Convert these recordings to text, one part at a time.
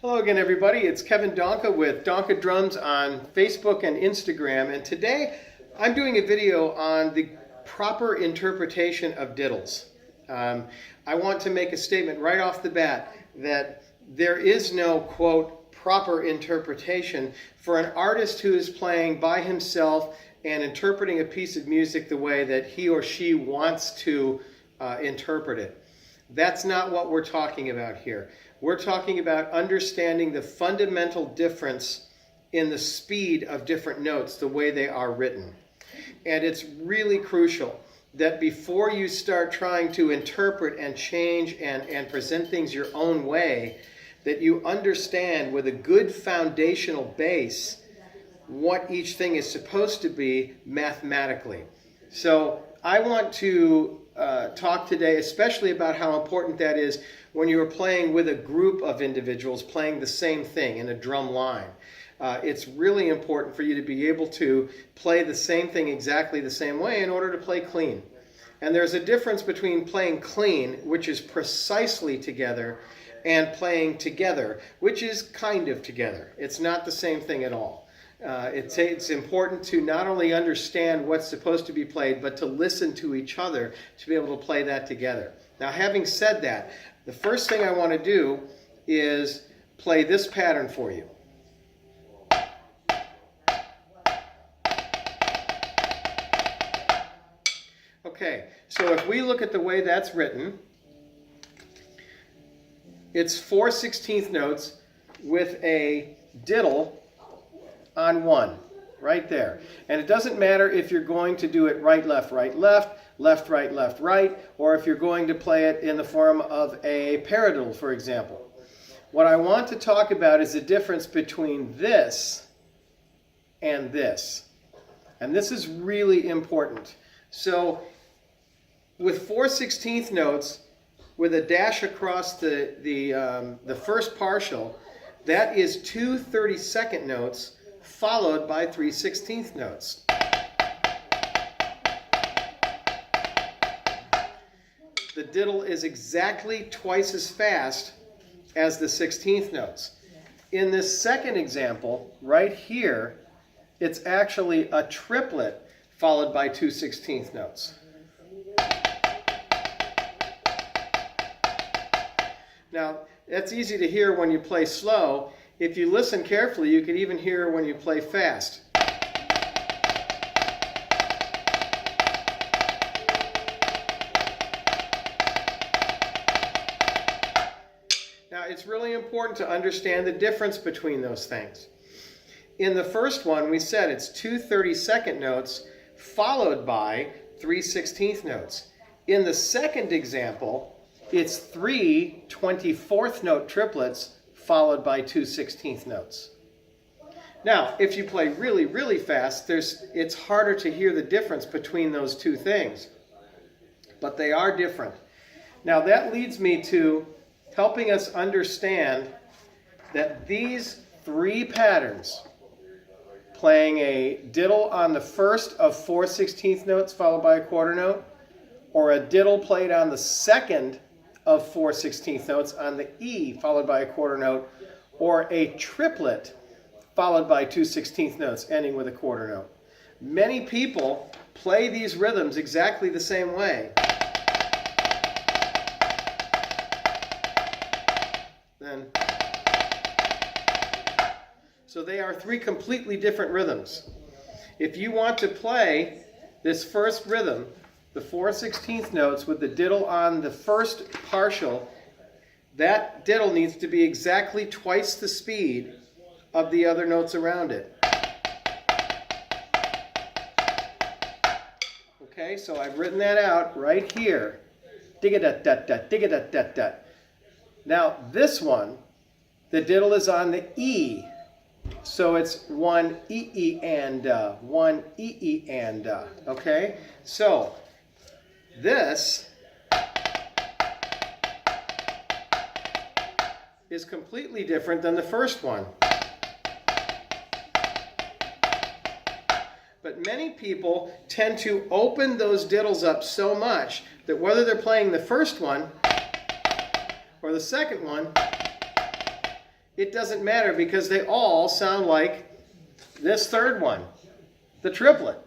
Hello again, everybody. It's Kevin Donka with Donka Drums on Facebook and Instagram, and today I'm doing a video on the proper interpretation of diddles. I want to make a statement right off the bat that there is no, quote, proper interpretation for an artist who is playing by himself and interpreting a piece of music the way that he or she wants to interpret it. That's not what we're talking about here. We're talking about understanding the fundamental difference in the speed of different notes, the way they are written. And it's really crucial that before you start trying to interpret and change and present things your own way, that you understand with a good foundational base what each thing is supposed to be mathematically. So I want to talk today especially about how important that is when you are playing with a group of individuals playing the same thing in a drum line. It's really important for you to be able to play the same thing exactly the same way in order to play clean. And there's a difference between playing clean, which is precisely together, and playing together, which is kind of together. It's not the same thing at all. It's important to not only understand what's supposed to be played, but to listen to each other to be able to play that together. Now, having said that, the first thing I want to do is play this pattern for you. Okay, so if we look at the way that's written, it's 4/16 notes with a diddle on one, right there. And it doesn't matter if you're going to do it right, left, left, right, or if you're going to play it in the form of a paradiddle, for example. What I want to talk about is the difference between this and this. And this is really important. So with 4/16 notes, with a dash across the first partial, that is 2 32nd notes followed by 3/16 notes. The diddle is exactly twice as fast as the 16th notes. In this second example, right here, it's actually a triplet followed by 2 16th notes. Now, that's easy to hear when you play slow. If you listen carefully, you can even hear when you play fast. Now, it's really important to understand the difference between those things. In the first one, we said it's 2 32nd notes followed by 3 16th notes. In the second example, it's 3 24th note triplets followed by 2 16th notes. Now, if you play really, really fast, it's harder to hear the difference between those two things. But they are different. Now, that leads me to helping us understand that these three patterns, playing a diddle on the first of 4/16 notes followed by a quarter note, or a diddle played on the second of 4/16 notes on the E followed by a quarter note, or a triplet followed by 2 16th notes ending with a quarter note. Many people play these rhythms exactly the same way. So they are three completely different rhythms. If you want to play this first rhythm, the 4/16 notes with the diddle on the first partial, that diddle needs to be exactly twice the speed of the other notes around it. Okay, so I've written that out right here. Dig-a-dut-dut-dut, dig-a-dut-dut-dut. Now this one, the diddle is on the E. So it's one E and one E and okay? So this is completely different than the first one. But many people tend to open those diddles up so much that whether they're playing the first one or the second one, it doesn't matter because they all sound like this third one, the triplet.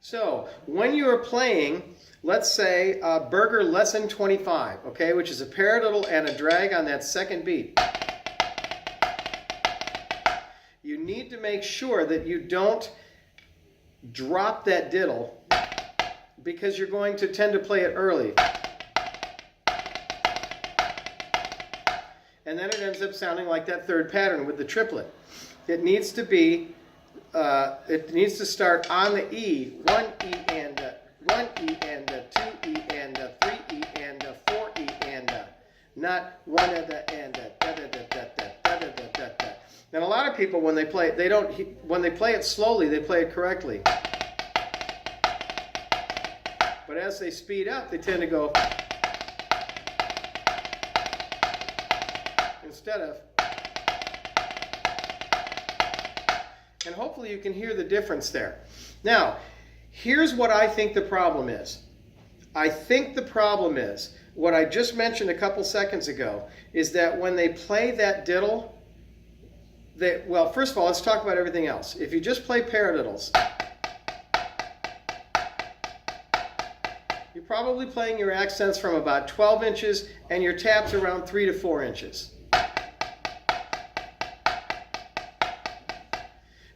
So when you are playing, let's say Burger Lesson 25, okay, which is a paradiddle and a drag on that second beat. You need to make sure that you don't drop that diddle because you're going to tend to play it early. And then it ends up sounding like that third pattern with the triplet. It needs to be, it needs to start on the E, 1 E and a, 1 E and a, 2 E and a, 3 E and a, 4 E and a, not 1 and a, and a, da da da da da da da da da. And a lot of people, when they play it, they don't, when they play it slowly, they play it correctly. But as they speed up, they tend to go instead of. And hopefully you can hear the difference there. Now, here's what I think the problem is. I think the problem is, what I just mentioned a couple seconds ago, is that when they play that diddle, well, first of all, let's talk about everything else. If you just play paradiddles, you're probably playing your accents from about 12 inches and your taps around 3 to 4 inches.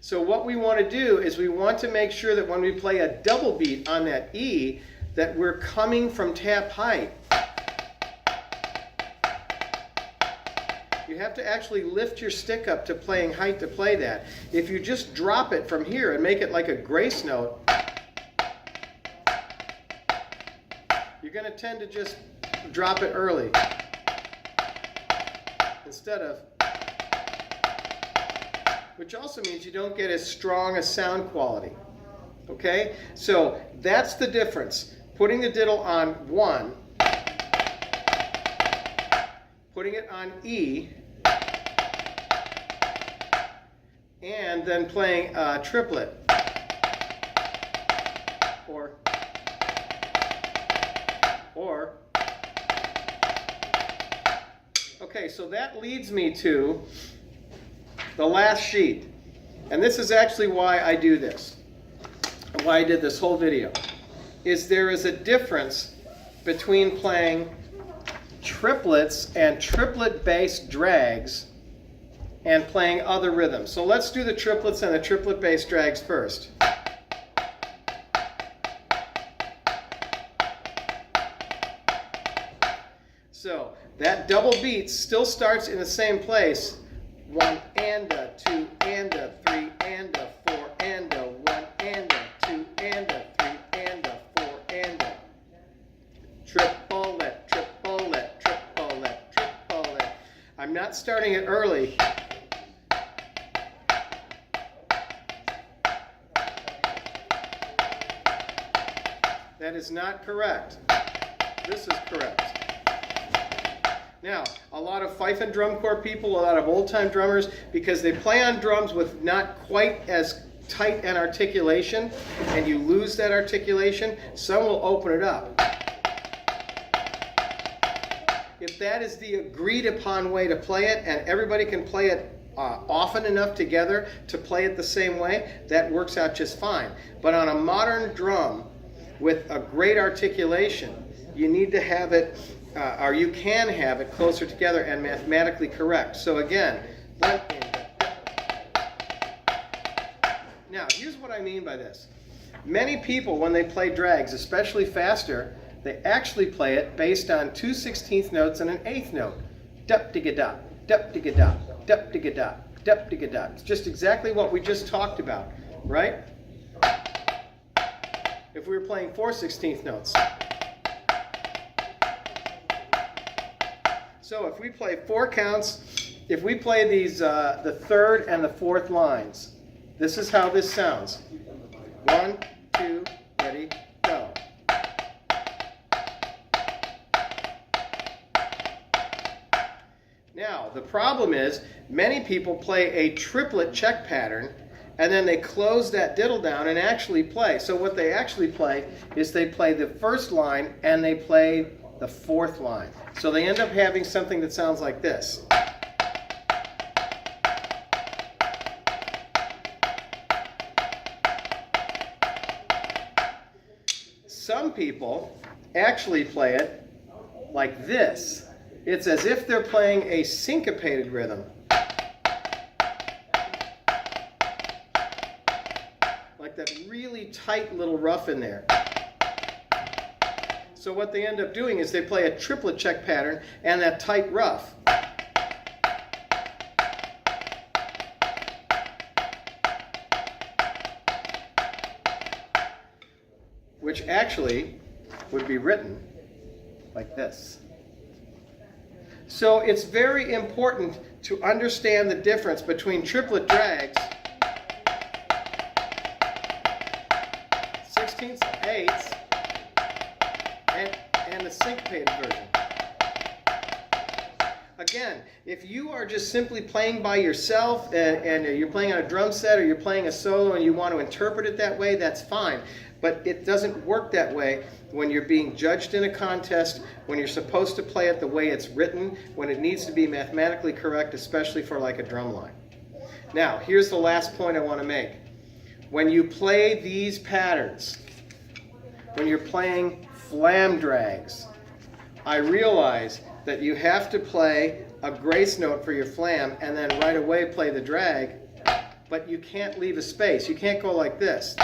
So what we want to do is we want to make sure that when we play a double beat on that E, that we're coming from tap height. You have to actually lift your stick up to playing height to play that. If you just drop it from here and make it like a grace note, you're going to tend to just drop it early instead of, which also means you don't get as strong a sound quality. Okay? So that's the difference. Putting the diddle on 1, putting it on E, and then playing a triplet. Or, okay, so that leads me to the last sheet. And this is actually why I do this, why I did this whole video, is there is a difference between playing triplets and triplet-based drags and playing other rhythms. So let's do the triplets and the triplet-based drags first. So that double beat still starts in the same place. 1 and a, 2 and a, 3 and a, 4 and a, 1 and a, 2 and a, 3 and a, 4 and a. Triplet, triplet, triplet, triplet. I'm not starting it early. That is not correct. This is correct. Now, a lot of fife and drum corps people, a lot of old-time drummers, because they play on drums with not quite as tight an articulation, and you lose that articulation, some will open it up. If that is the agreed upon way to play it, and everybody can play it often enough together to play it the same way, that works out just fine. But on a modern drum with a great articulation, you need to have it or you can have it closer together and mathematically correct. So again, now here's what I mean by this. Many people, when they play drags, especially faster, they actually play it based on 2 16th notes and an 8th note. Dup-digga-dop, dup-digga-dop, dup-digga-dop, dup-digga-dop. It's just exactly what we just talked about, right? If we were playing 4 16th notes. So if we play 4 counts, if we play these, the 3rd and the 4th lines, this is how this sounds. 1, 2, ready, go. Now, the problem is, many people play a triplet check pattern, and then they close that diddle down and actually play. So what they actually play is they play the first line and they play the fourth line. So they end up having something that sounds like this. Some people actually play it like this. It's as if they're playing a syncopated rhythm. Like that really tight little ruff in there. So what they end up doing is they play a triplet check pattern and that tight ruff. Which actually would be written like this. So it's very important to understand the difference between triplet drags, sixteenths, eighths, and the syncopated version. Again, if you are just simply playing by yourself and you're playing on a drum set or you're playing a solo and you want to interpret it that way, that's fine. But it doesn't work that way when you're being judged in a contest, when you're supposed to play it the way it's written, when it needs to be mathematically correct, especially for like a drum line. Now, here's the last point I want to make. When you play these patterns, when you're playing flam drags, I realize that you have to play a grace note for your flam and then right away play the drag, but you can't leave a space. You can't go like this.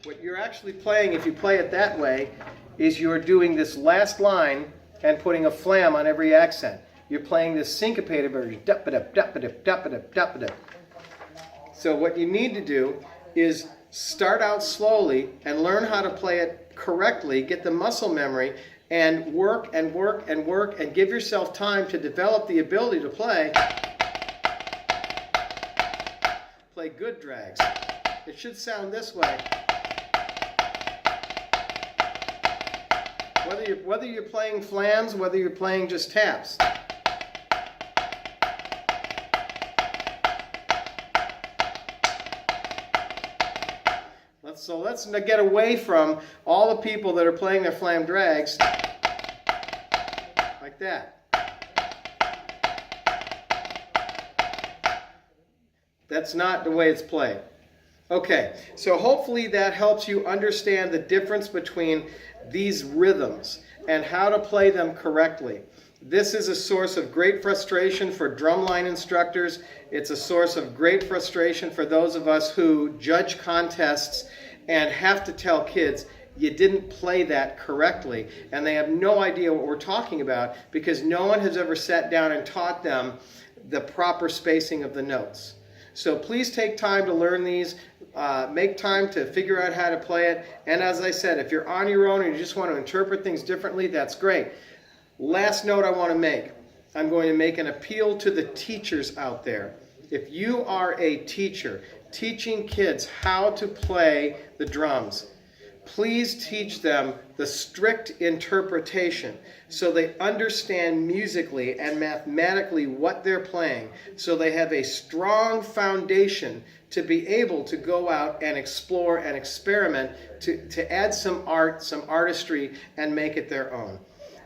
What you're actually playing, if you play it that way, is you're doing this last line and putting a flam on every accent. You're playing this syncopated version. So what you need to do is start out slowly and learn how to play it correctly, get the muscle memory, and work and work and work and give yourself time to develop the ability to play good drags. It should sound this way. Whether you're playing flams, whether you're playing just taps. So let's get away from all the people that are playing their flam drags like that. That's not the way it's played. Okay, so hopefully that helps you understand the difference between these rhythms and how to play them correctly. This is a source of great frustration for drumline instructors. It's a source of great frustration for those of us who judge contests and have to tell kids, you didn't play that correctly. And they have no idea what we're talking about because no one has ever sat down and taught them the proper spacing of the notes. So please take time to learn these. Make time to figure out how to play it. And as I said, if you're on your own and you just want to interpret things differently, that's great. Last note I want to make. I'm going to make an appeal to the teachers out there. If you are a teacher teaching kids how to play the drums, please teach them the strict interpretation so they understand musically and mathematically what they're playing, so they have a strong foundation to be able to go out and explore and experiment, to add some art, some artistry, and make it their own.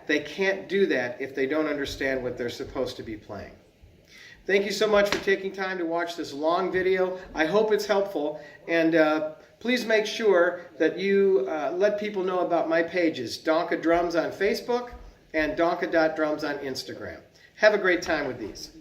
They can't do that if they don't understand what they're supposed to be playing. Thank you so much for taking time to watch this long video. I hope it's helpful, and please make sure that you let people know about my pages, Donka Drums on Facebook and Donka.Drums on Instagram. Have a great time with these.